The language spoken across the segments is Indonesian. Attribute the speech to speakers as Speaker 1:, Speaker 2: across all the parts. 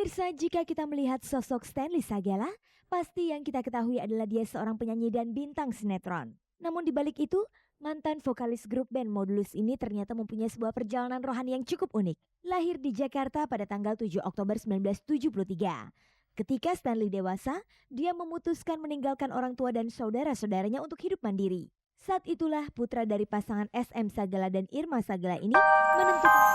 Speaker 1: Pemirsa, jika kita melihat sosok Stanley Sagala, pasti yang kita ketahui adalah dia seorang penyanyi dan bintang sinetron. Namun di balik itu, mantan vokalis grup band Modulus ini ternyata mempunyai sebuah perjalanan rohani yang cukup unik. Lahir di Jakarta pada tanggal 7 Oktober 1973. Ketika Stanley dewasa, dia memutuskan meninggalkan orang tua dan saudara-saudaranya untuk hidup mandiri. Saat itulah putra dari pasangan SM Sagala dan Irma Sagala ini menentukan.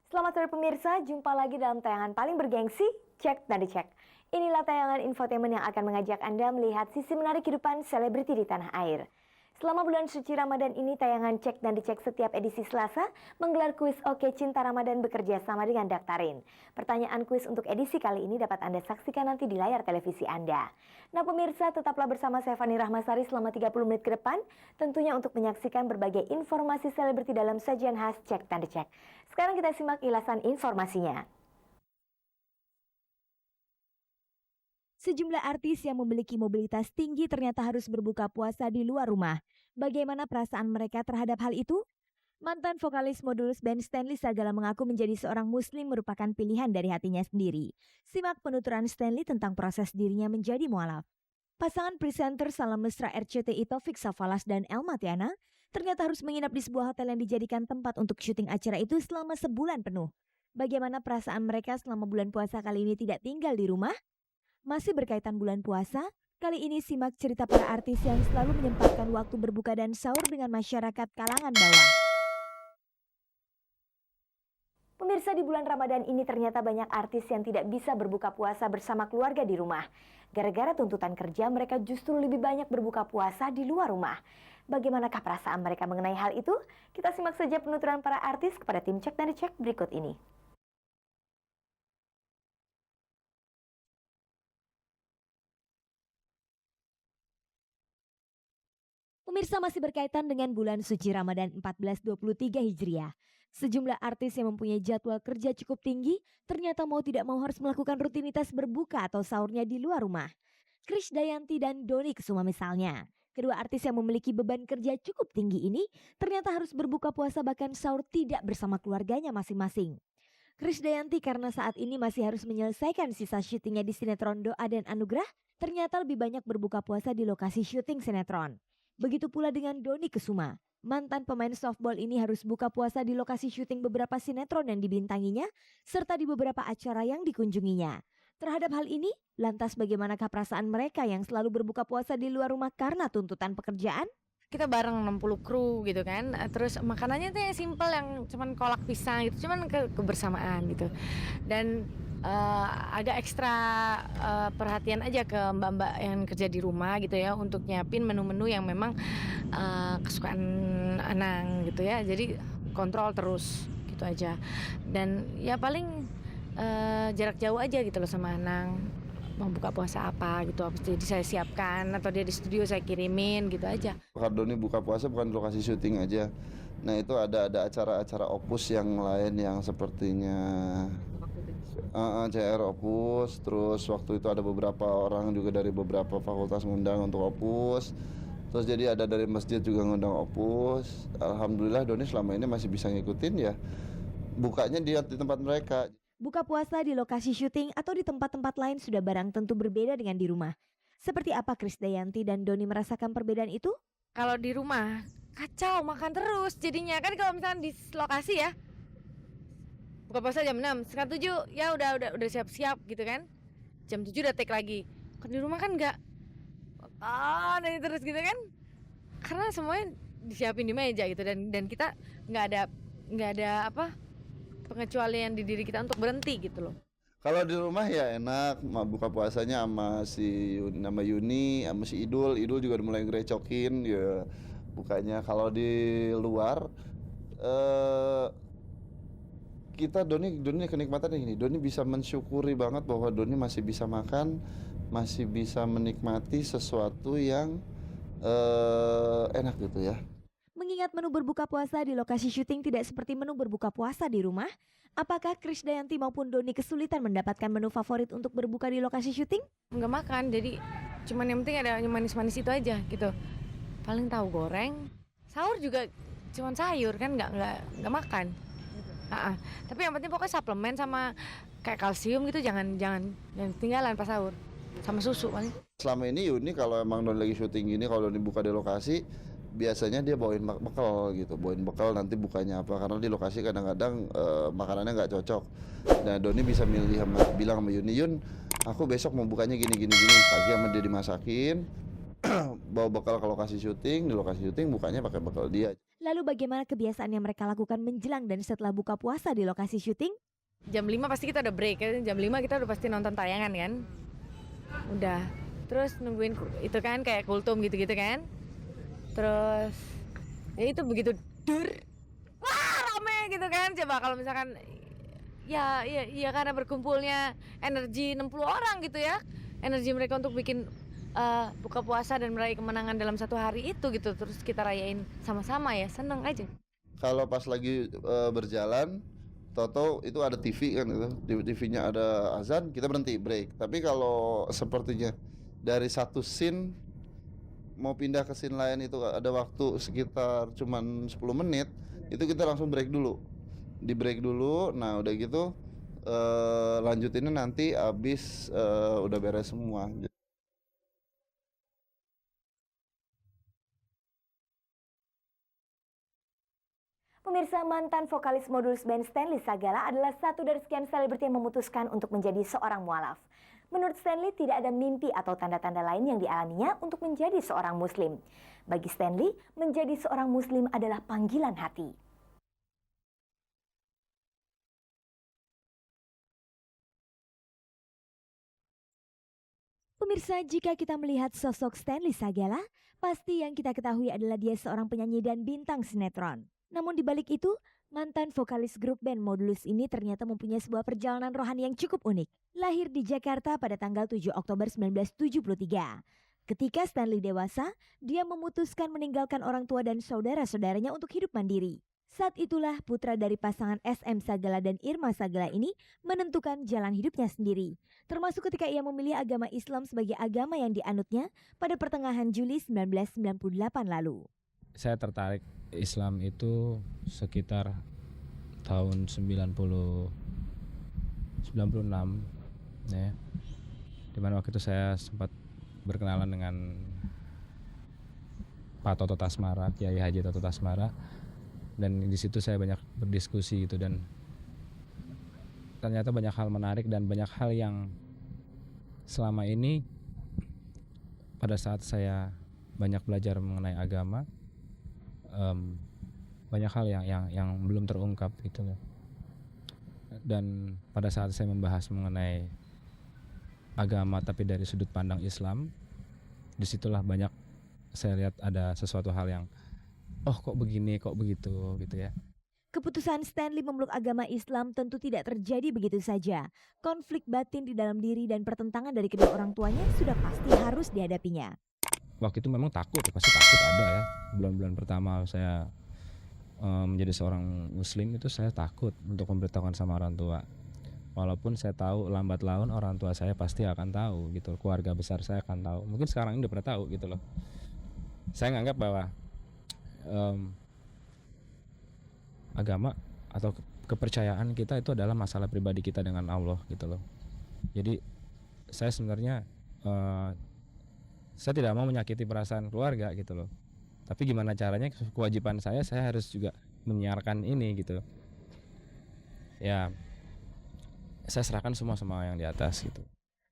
Speaker 1: Selamat sore pemirsa, jumpa lagi dalam tayangan paling bergengsi, Cek dan Dicek. Inilah tayangan infotainment yang akan mengajak Anda melihat sisi menarik kehidupan selebriti di tanah air. Selama bulan suci Ramadan ini, tayangan Cek dan Dicek setiap edisi Selasa menggelar kuis Oke Cinta Ramadan bekerja sama dengan Daktarin. Pertanyaan kuis untuk edisi kali ini dapat Anda saksikan nanti di layar televisi Anda. Nah pemirsa, tetaplah bersama saya Fani Rahmasari selama 30 menit ke depan, tentunya untuk menyaksikan berbagai informasi selebriti dalam sajian khas Cek dan Dicek. Sekarang kita simak ulasan informasinya. Sejumlah artis yang memiliki mobilitas tinggi ternyata harus berbuka puasa di luar rumah. Bagaimana perasaan mereka terhadap hal itu? Mantan vokalis Modulus band Stanley Sagala mengaku menjadi seorang muslim merupakan pilihan dari hatinya sendiri. Simak penuturan Stanley tentang proses dirinya menjadi mualaf. Pasangan presenter Salam Mesra RCTI Taufik Safalas dan Elma Tiana ternyata harus menginap di sebuah hotel yang dijadikan tempat untuk syuting acara itu selama sebulan penuh. Bagaimana perasaan mereka selama bulan puasa kali ini tidak tinggal di rumah? Masih berkaitan bulan puasa, kali ini simak cerita para artis yang selalu menyempatkan waktu berbuka dan sahur dengan masyarakat kalangan bawah. Pemirsa, di bulan Ramadan ini ternyata banyak artis yang tidak bisa berbuka puasa bersama keluarga di rumah. Gara-gara tuntutan kerja, mereka justru lebih banyak berbuka puasa di luar rumah. Bagaimanakah perasaan mereka mengenai hal itu? Kita simak saja penuturan para artis kepada tim Cek dan Dicek berikut ini. Pemirsa, masih berkaitan dengan bulan suci Ramadan 1423 Hijriah. Sejumlah artis yang mempunyai jadwal kerja cukup tinggi ternyata mau tidak mau harus melakukan rutinitas berbuka atau sahurnya di luar rumah. Krisdayanti dan Dony Kesuma misalnya. Kedua artis yang memiliki beban kerja cukup tinggi ini ternyata harus berbuka puasa bahkan sahur tidak bersama keluarganya masing-masing. Krisdayanti karena saat ini masih harus menyelesaikan sisa syutingnya di sinetron Doa dan Anugerah, ternyata lebih banyak berbuka puasa di lokasi syuting sinetron. Begitu pula dengan Dony Kesuma. Mantan pemain softball ini harus buka puasa di lokasi syuting beberapa sinetron yang dibintanginya, serta di beberapa acara yang dikunjunginya. Terhadap hal ini, lantas bagaimanakah perasaan mereka yang selalu berbuka puasa di luar rumah karena tuntutan pekerjaan?
Speaker 2: Kita bareng 60 kru gitu kan, terus makanannya tuh yang simple, yang cuman kolak pisang gitu, cuman kebersamaan gitu. Dan agak ekstra perhatian aja ke mbak-mbak yang kerja di rumah gitu ya, untuk nyiapin menu-menu yang memang kesukaan Anang gitu ya, jadi kontrol terus gitu aja. Dan ya paling jarak jauh aja gitu loh sama Anang, mau buka puasa apa gitu, jadi saya siapkan atau dia di studio saya kirimin gitu aja.
Speaker 3: Doni buka puasa bukan lokasi syuting aja. Nah itu ada acara-acara opus yang lain yang sepertinya CR opus. Terus waktu itu ada beberapa orang juga dari beberapa fakultas ngundang untuk opus. Terus jadi ada dari masjid juga ngundang opus. Alhamdulillah Doni selama ini masih bisa ngikutin ya. Bukanya di tempat mereka.
Speaker 1: Buka puasa di lokasi syuting atau di tempat-tempat lain sudah barang tentu berbeda dengan di rumah. Seperti apa Krisdayanti dan Dony merasakan perbedaan itu?
Speaker 2: Kalau di rumah kacau, makan terus jadinya. Kan kalau misalnya di lokasi ya, buka puasa jam 6, setengah 7 ya udah siap-siap gitu kan. Jam 7 udah take lagi. Kalau di rumah kan enggak. Dan terus gitu kan. Karena semuanya disiapin di meja gitu, dan kita nggak ada pengecualian di diri kita untuk berhenti gitu loh.
Speaker 3: Kalau di rumah ya enak, buka puasanya sama nama Yuni, sama si Idul juga udah mulai ngerecokin ya bukanya. Kalau di luar kita Doni kenikmatannya gini, Doni bisa mensyukuri banget bahwa Doni masih bisa makan, masih bisa menikmati sesuatu yang enak gitu ya.
Speaker 1: Mengingat menu berbuka puasa di lokasi syuting tidak seperti menu berbuka puasa di rumah, apakah Krisdayanti maupun Dony kesulitan mendapatkan menu favorit untuk berbuka di lokasi syuting?
Speaker 2: Nggak makan, jadi cuman yang penting ada yang manis-manis itu aja gitu. Paling tahu goreng. Sahur juga cuman sayur kan nggak makan. Tapi yang penting pokoknya suplemen sama kayak kalsium gitu jangan jangan jangan ketinggalan pas sahur. Sama susu paling.
Speaker 3: Selama ini Yuni kalau emang Doni lagi syuting gini, kalau Doni buka di lokasi, biasanya dia bawain bekal gitu, bawain bekal nanti bukanya apa, karena di lokasi kadang-kadang makanannya nggak cocok. Nah Doni bisa milih bilang sama Yuni, Yun, aku besok mau bukanya gini gini gini, pagi sama dia dimasakin, bawa bekal ke lokasi syuting, di lokasi syuting bukanya pakai bekal dia.
Speaker 1: Lalu bagaimana kebiasaan yang mereka lakukan menjelang dan setelah buka puasa di lokasi syuting?
Speaker 2: Jam 5 pasti kita udah break ya. Jam 5 kita udah pasti nonton tayangan kan. Udah. Terus nungguin itu kan kayak kultum gitu-gitu kan. Terus ya itu begitu wah rame gitu kan. Coba kalau misalkan ya karena berkumpulnya energi 60 orang gitu ya. Energi mereka untuk bikin buka puasa dan meraih kemenangan dalam satu hari itu gitu. Terus kita rayain sama-sama ya, seneng aja.
Speaker 3: Kalau pas lagi berjalan, toto itu ada TV kan gitu, di TV-nya ada azan, kita berhenti break. Tapi kalau sepertinya dari satu scene mau pindah ke scene lain itu ada waktu sekitar cuman 10 menit, itu kita langsung break dulu. Di break dulu, nah udah gitu lanjutinnya nanti abis udah beres semua.
Speaker 1: Pemirsa, mantan vokalis Modulus Band Stanley Sagala adalah satu dari sekian selebriti yang memutuskan untuk menjadi seorang mualaf. Menurut Stanley, tidak ada mimpi atau tanda-tanda lain yang dialaminya untuk menjadi seorang muslim. Bagi Stanley, menjadi seorang muslim adalah panggilan hati. Pemirsa, jika kita melihat sosok Stanley Sagala, pasti yang kita ketahui adalah dia seorang penyanyi dan bintang sinetron. Namun di balik itu, mantan vokalis grup band Modulus ini ternyata mempunyai sebuah perjalanan rohani yang cukup unik. Lahir di Jakarta pada tanggal 7 Oktober 1973. Ketika Stanley dewasa, dia memutuskan meninggalkan orang tua dan saudara-saudaranya untuk hidup mandiri. Saat itulah putra dari pasangan SM Sagala dan Irma Sagala ini menentukan jalan hidupnya sendiri. Termasuk ketika ia memilih agama Islam sebagai agama yang dianutnya pada pertengahan Juli 1998 lalu.
Speaker 4: Saya tertarik Islam itu sekitar tahun 96 ya. Dimana waktu itu saya sempat berkenalan dengan Pak Toto Tasmara, Kiai Haji Toto Tasmara, dan di situ saya banyak berdiskusi gitu, dan ternyata banyak hal menarik dan banyak hal yang selama ini pada saat saya banyak belajar mengenai agama, banyak hal yang belum terungkap gitu loh. Dan pada saat saya membahas mengenai agama tapi dari sudut pandang Islam, disitulah banyak saya lihat ada sesuatu hal yang kok begini, kok begitu gitu ya.
Speaker 1: Keputusan Stanley memeluk agama Islam tentu tidak terjadi begitu saja. Konflik batin di dalam diri dan pertentangan dari kedua orang tuanya sudah pasti harus dihadapinya.
Speaker 4: Waktu itu memang takut, pasti takut ada ya. Bulan-bulan pertama saya menjadi seorang muslim itu saya takut untuk memberitahukan sama orang tua. Walaupun saya tahu lambat laun orang tua saya pasti akan tahu gitu, keluarga besar saya akan tahu. Mungkin sekarang ini udah pernah tahu gitu loh. Saya nganggap bahwa agama atau kepercayaan kita itu adalah masalah pribadi kita dengan Allah gitu loh. Jadi saya sebenarnya saya tidak mau menyakiti perasaan keluarga gitu loh. Tapi gimana caranya, kewajiban saya harus juga menyiarkan ini gitu. Ya, saya serahkan semua sama yang di atas gitu.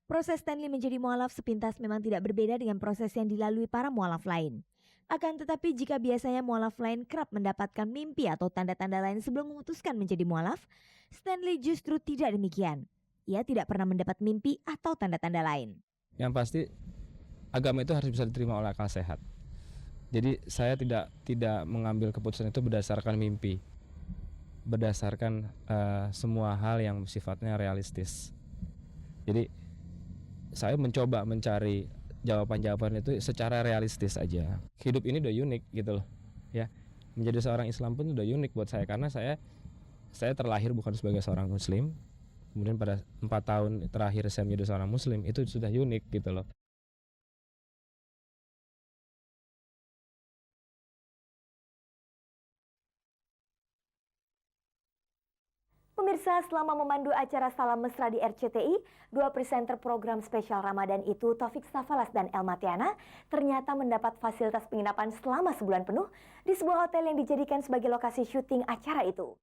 Speaker 1: Proses Stanley menjadi mualaf sepintas memang tidak berbeda dengan proses yang dilalui para mualaf lain. Akan tetapi jika biasanya mualaf lain kerap mendapatkan mimpi atau tanda-tanda lain sebelum memutuskan menjadi mualaf, Stanley justru tidak demikian. Ia tidak pernah mendapat mimpi atau tanda-tanda lain.
Speaker 4: Yang pasti agama itu harus bisa diterima oleh akal sehat. Jadi saya tidak mengambil keputusan itu berdasarkan mimpi, berdasarkan semua hal yang sifatnya realistis. Jadi saya mencoba mencari jawaban-jawaban itu secara realistis aja. Hidup ini udah unik gitu loh, ya. Menjadi seorang Islam pun udah unik buat saya karena saya terlahir bukan sebagai seorang Muslim. Kemudian pada 4 tahun terakhir saya menjadi seorang Muslim itu sudah unik gitu loh.
Speaker 1: Pemirsa, selama memandu acara Salam Mesra di RCTI, dua presenter program spesial Ramadan itu, Taufik Safalas dan Elma Tiana, ternyata mendapat fasilitas penginapan selama sebulan penuh di sebuah hotel yang dijadikan sebagai lokasi syuting acara itu.